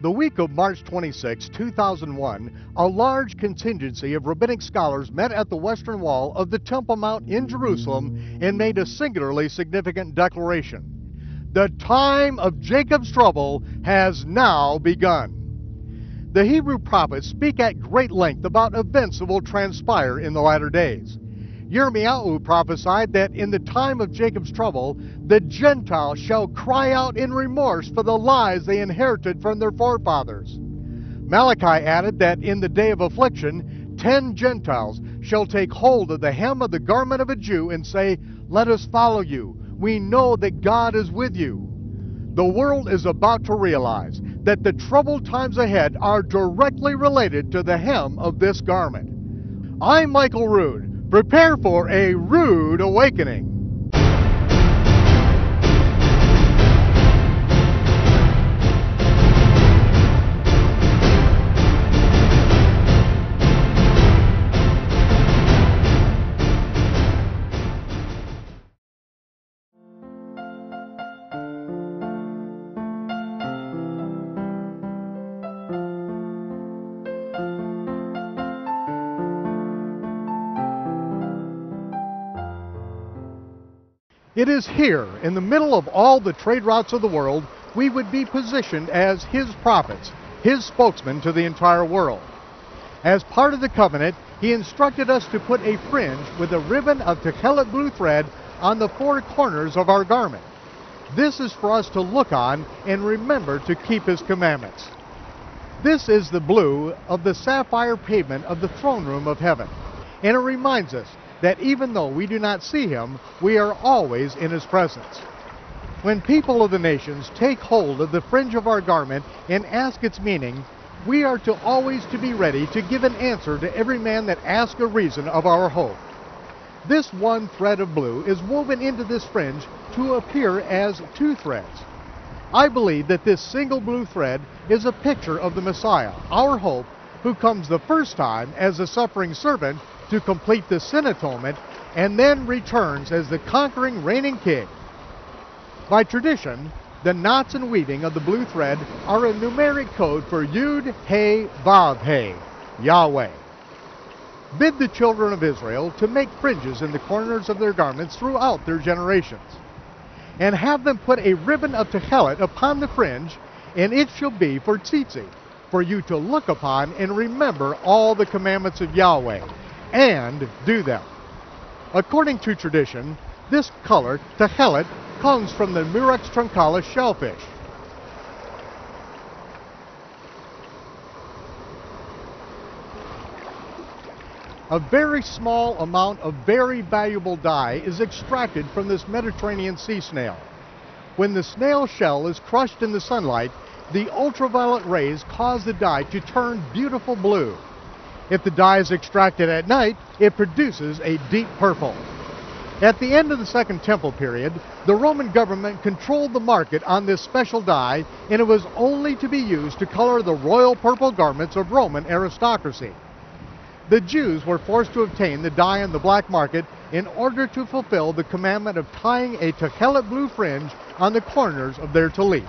The week of March 26, 2001, a large contingency of rabbinic scholars met at the western wall of the Temple Mount in Jerusalem and made a singularly significant declaration. The time of Jacob's trouble has now begun. The Hebrew prophets speak at great length about events that will transpire in the latter days. Yirmiyahu prophesied that in the time of Jacob's trouble, the Gentiles shall cry out in remorse for the lies they inherited from their forefathers. Malachi added that in the day of affliction, 10 Gentiles shall take hold of the hem of the garment of a Jew and say, "Let us follow you. We know that God is with you." The world is about to realize that the troubled times ahead are directly related to the hem of this garment. I'm Michael Rood. Prepare for a rude awakening. It is here, in the middle of all the trade routes of the world, we would be positioned as His prophets, His spokesmen to the entire world. As part of the covenant, He instructed us to put a fringe with a ribbon of techelet blue thread on the 4 corners of our garment. This is for us to look on and remember to keep His commandments. This is the blue of the sapphire pavement of the throne room of heaven, and it reminds us that even though we do not see Him, we are always in His presence. When people of the nations take hold of the fringe of our garment and ask its meaning, we are to always to be ready to give an answer to every man that asks a reason of our hope. This one thread of blue is woven into this fringe to appear as 2 threads. I believe that this single blue thread is a picture of the Messiah, our hope, who comes the first time as a suffering servant to complete the sin atonement, and then returns as the conquering reigning king. By tradition, the knots and weaving of the blue thread are a numeric code for Yud, He, Vav, He, Yahweh. Bid the children of Israel to make fringes in the corners of their garments throughout their generations, and have them put a ribbon of techelet upon the fringe, and it shall be for tzitzi, for you to look upon and remember all the commandments of Yahweh, and do them. According to tradition, this color, techelet, comes from the Murex truncalis shellfish. A very small amount of very valuable dye is extracted from this Mediterranean sea snail. When the snail shell is crushed in the sunlight, the ultraviolet rays cause the dye to turn beautiful blue. If the dye is extracted at night, it produces a deep purple. At the end of the Second Temple period, the Roman government controlled the market on this special dye, and it was only to be used to color the royal purple garments of Roman aristocracy. The Jews were forced to obtain the dye on the black market in order to fulfill the commandment of tying a techelet blue fringe on the corners of their tallit.